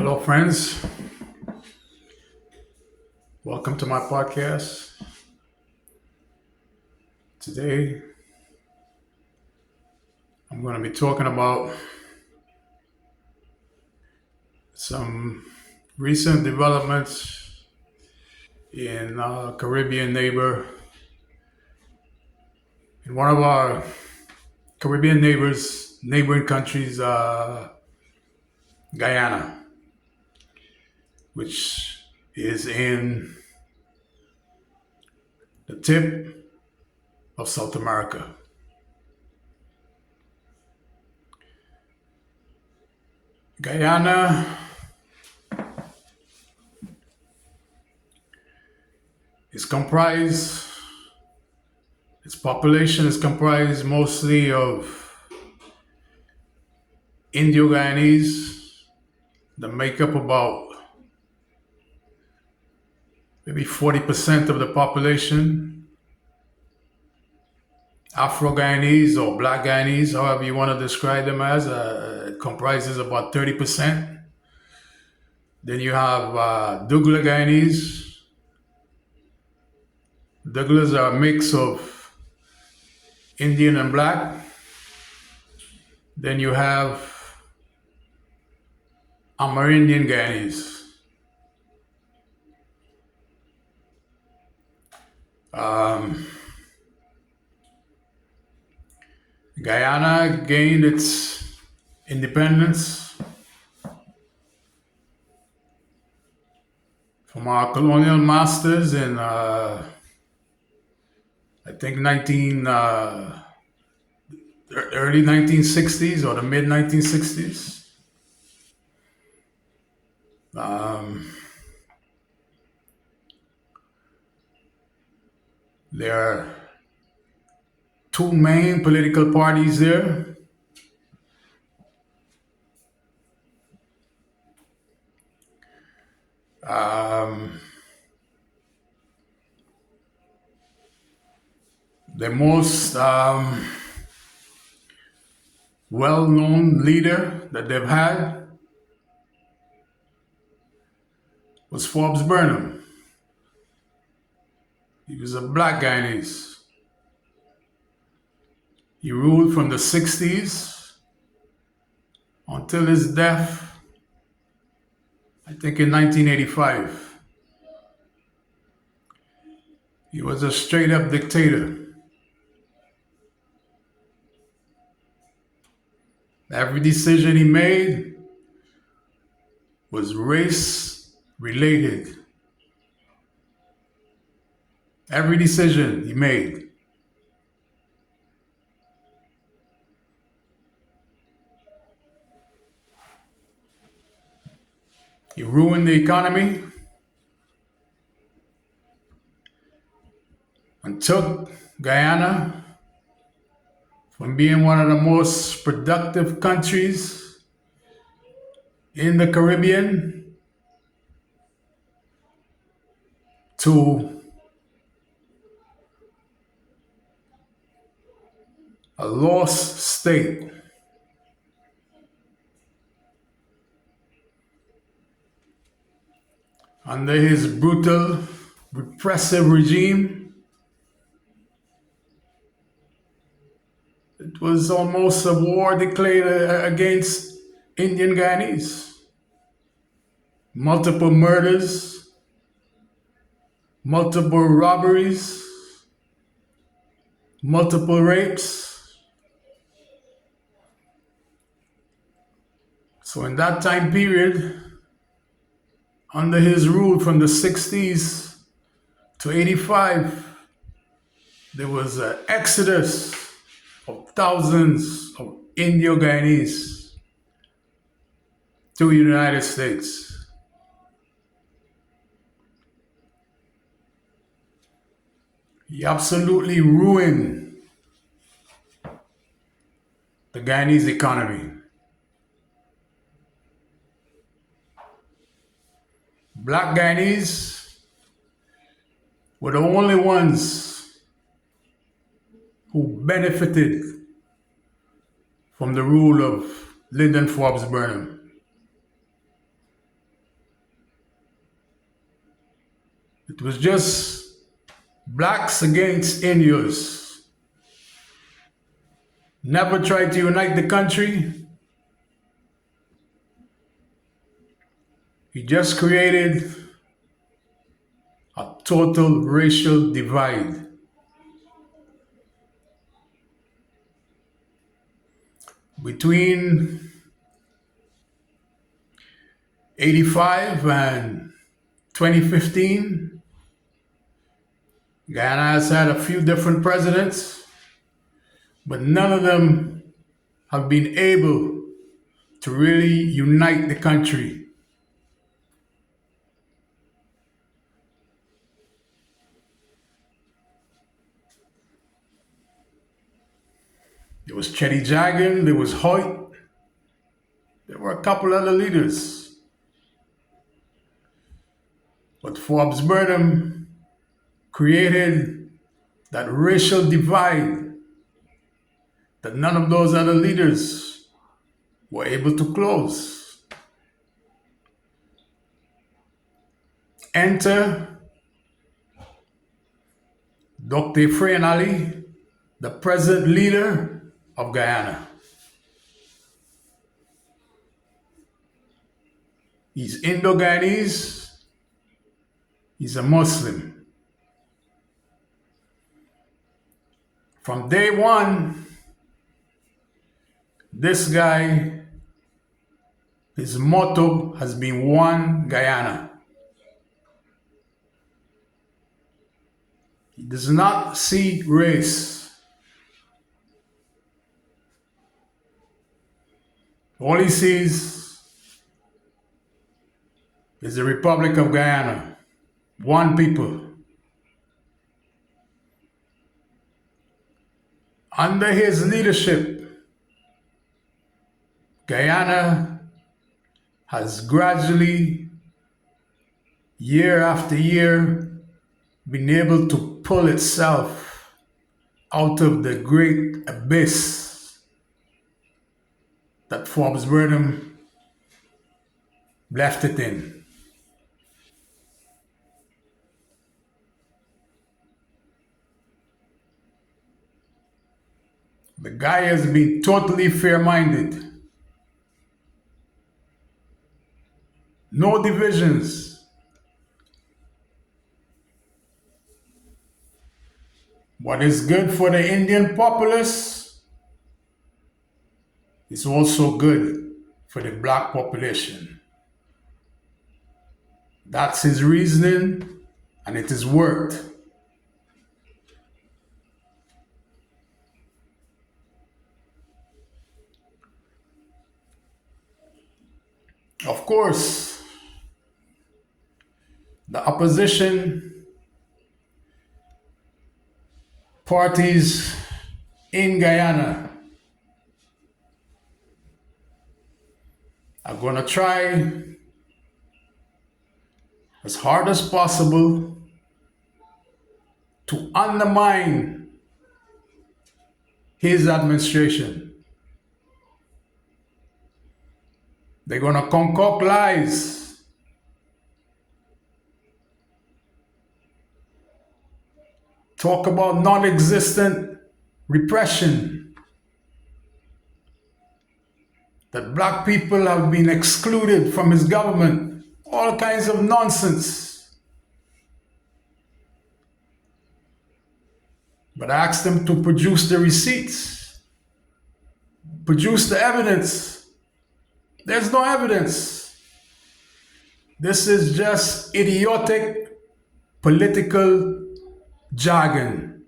Hello, friends. Welcome to my podcast. Today, I'm going to be talking about some recent developments in Caribbean in one of our Caribbean neighboring countries, Guyana, which is in the tip of South America. Guyana is comprised, its population is comprised mostly of Indo-Guyanese that make up about maybe 40% of the population. Afro-Guyanese or Black Guyanese, however you want to describe them as, it comprises about 30%. Then you have Douglas Guyanese. Douglas are a mix of Indian and Black. Then you have Amerindian Guyanese. Um, Guyana gained its independence from our colonial masters in, I think, early 1960s or the mid 1960s. Um, there are two main political parties there. Um, the most well-known leader that they've had was Forbes Burnham. He was a Black Guyanese. He ruled from the 60s until his death, I think in 1985. He was a straight up dictator. Every decision he made was race related. Every decision he made. He ruined the economy and took Guyana from being one of the most productive countries in the Caribbean to a lost state. Under his brutal, repressive regime, it was almost a war declared against Indian Guyanese. Multiple murders, multiple robberies, multiple rapes. So in that time period, under his rule from the 60s to 85, there was an exodus of thousands of Indo-Guyanese to the United States. He absolutely ruined the Guyanese economy. Black Guyanese were the only ones who benefited from the rule of Lyndon Forbes Burnham. It was just blacks against Indios. Never tried to unite the country. He just created a total racial divide between 85 and 2015. Guyana has had a few different presidents, but none of them have been able to really unite the country. There was Chetty Jagan, there was Hoyt, there were a couple other leaders. But Forbes Burnham created that racial divide that none of those other leaders were able to close. Enter Dr. Efrain Ali, the present leader of Guyana. He's Indo-Guyanese. He's a Muslim. From day one, this guy, his motto has been One Guyana. He does not see race. All he sees is the Republic of Guyana, one people. Under his leadership, Guyana has gradually, year after year, been able to pull itself out of the great abyss that Forbes Burnham left it in. The guy has been totally fair-minded. No divisions. What is good for the Indian populace is also good for the black population. That's his reasoning, and it has worked. Of course, the opposition parties in Guyana are going to try as hard as possible to undermine his administration. They're going to concoct lies. Talk about non-existent repression. That black people have been excluded from his government. All kinds of nonsense. But I asked them to produce the receipts. Produce the evidence. There's no evidence. This is just idiotic political jargon.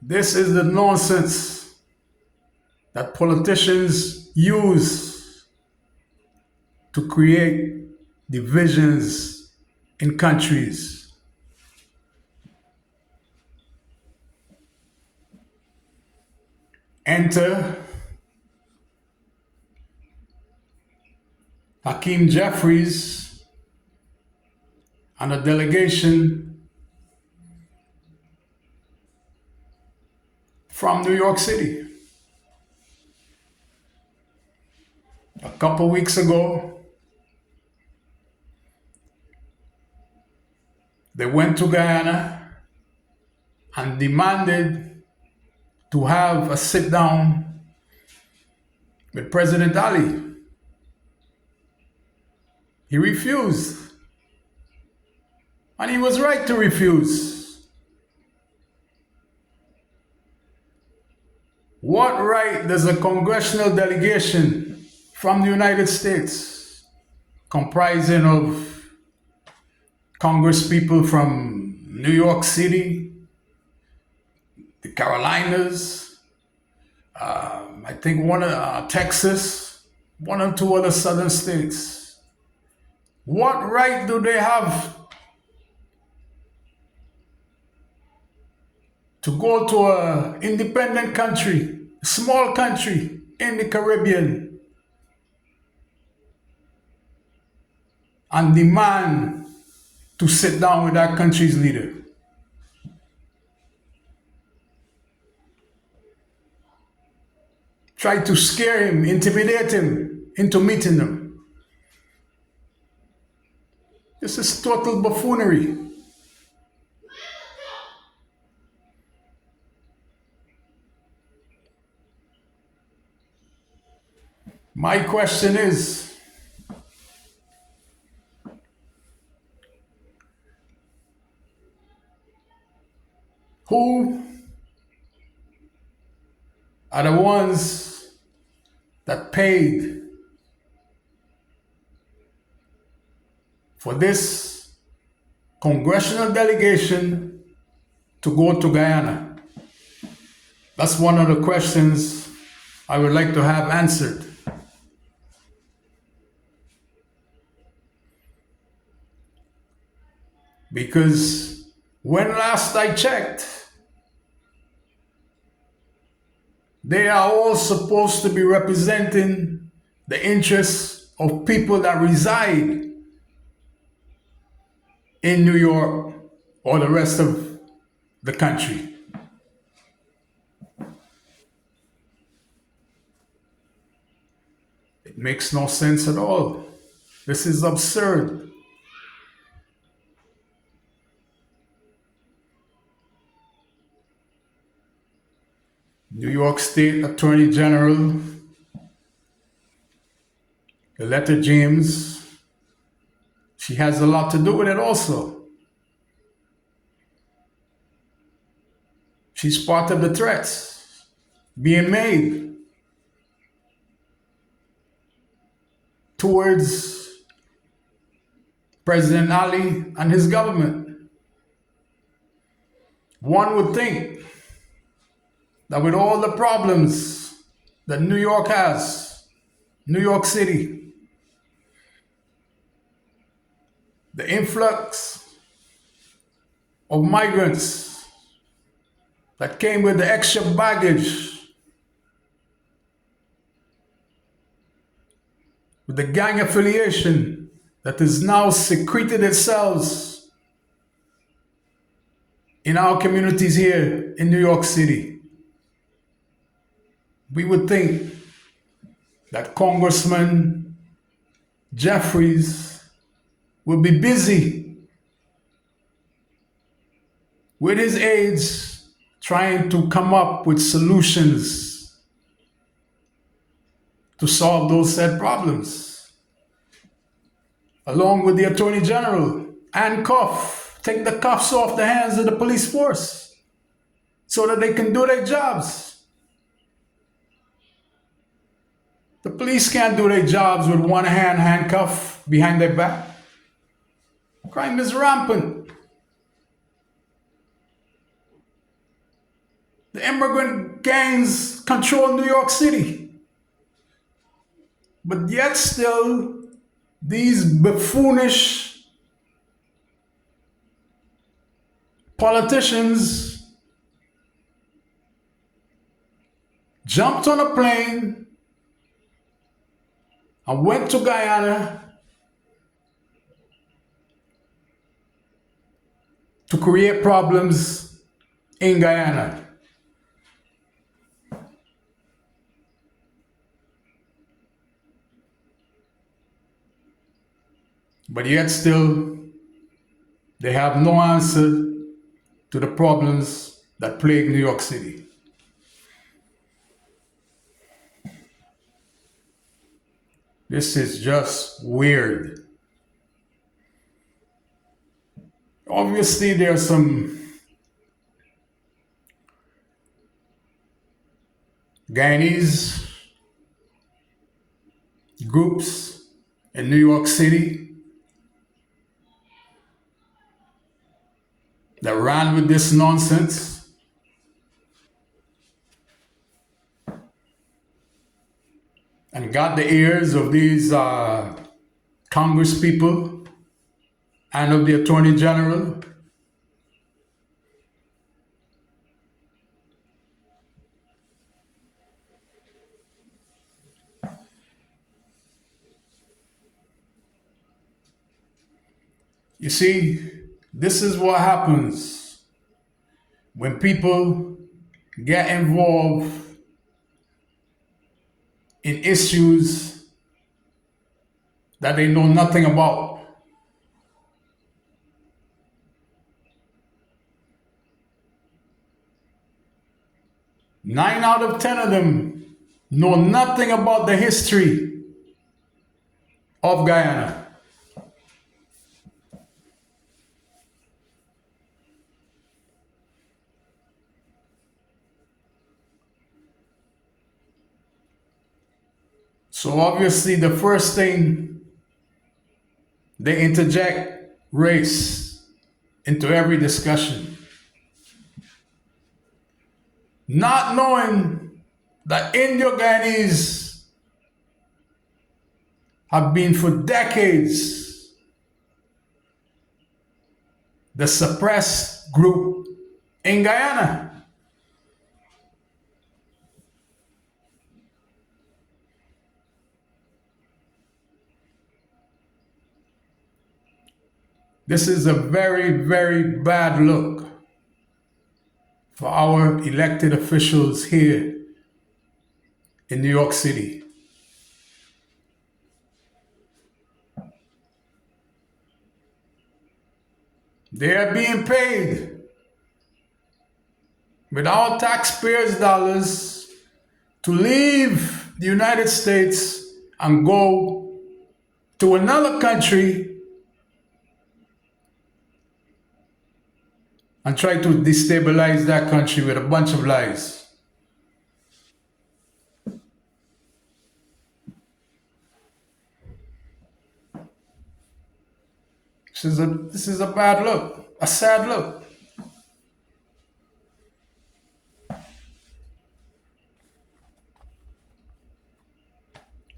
This is the nonsense that politicians use to create divisions in countries. Enter Hakeem Jeffries and a delegation from New York City. couple weeks ago, they went to Guyana and demanded to have a sit down with President Ali. He refused, and he was right to refuse. What right does a congressional delegation from the United States, comprising of Congress people from New York City, the Carolinas, I think one of Texas, one or two other southern states, what right do they have to go to an independent country, a small country in the Caribbean, and demand to sit down with that country's leader? Try to scare him, intimidate him into meeting them. This is total buffoonery. My question is, who are the ones that paid for this congressional delegation to go to Guyana? That's one of the questions I would like to have answered. Because when last I checked, they are all supposed to be representing the interests of people that reside in New York or the rest of the country. It makes no sense at all. This is absurd. New York State Attorney General Letta James, she has a lot to do with it also. She's part of the threats being made towards President Ali and his government. One would think that with all the problems that New York has, New York City, the influx of migrants that came with the extra baggage, with the gang affiliation that has now secreted itself in our communities here in New York City. We would think that Congressman Jeffries will be busy with his aides trying to come up with solutions to solve those said problems, along with the Attorney General, take the cuffs off the hands of the police force so that they can do their jobs. The police can't do their jobs with one hand handcuffed behind their back. Crime is rampant. The immigrant gangs control New York City. But yet still, these buffoonish politicians jumped on a plane and went to Guyana to create problems in Guyana. But yet still, they have no answer to the problems that plague New York City. This is just weird. Obviously, there are some Guyanese groups in New York City that ran with this nonsense and got the ears of these Congress people and of the Attorney General. You see, this is what happens when people get involved in issues that they know nothing about. Nine out of 10 of them know nothing about the history of Guyana. So obviously, the first thing they interject race into every discussion, not knowing that Indo-Guyanese have been for decades the suppressed group in Guyana. This is a very, very bad look for our elected officials here in New York City. They are being paid with our taxpayers' dollars to leave the United States and go to another country and try to destabilize that country with a bunch of lies. This is a bad look, a sad look.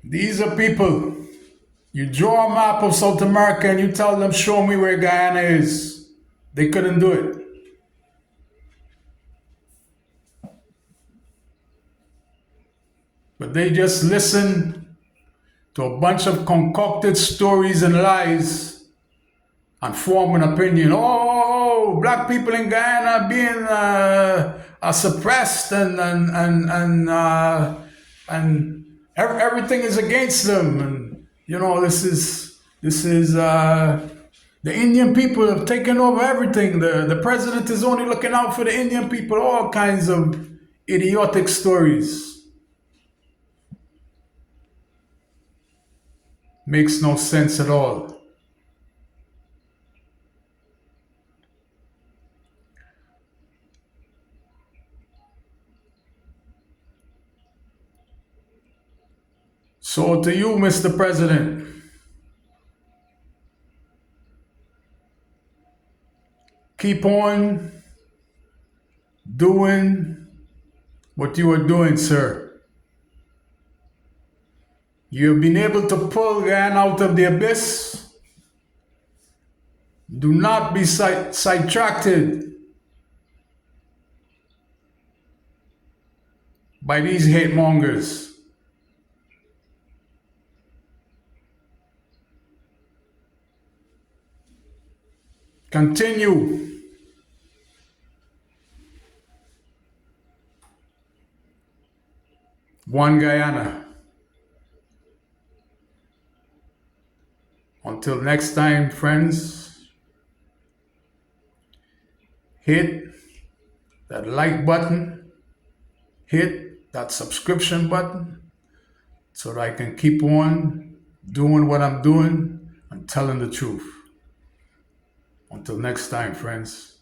These are people. You draw a map of South America and you tell them, show me where Guyana is. They couldn't do it. But they just listen to a bunch of concocted stories and lies and form an opinion. Oh, black people in Guyana being are suppressed and everything is against them. And this is the Indian people have taken over everything. The president is only looking out for the Indian people. All kinds of idiotic stories. Makes no sense at all. So to you, Mr. President, keep on doing what you are doing, sir. You have been able to pull Guyana out of the abyss. Do not be sidetracked by these hate mongers. Continue. One Guyana. until next time, friends, hit that like button, hit that subscription button so that I can keep on doing what I'm doing and telling the truth. Until next time, friends.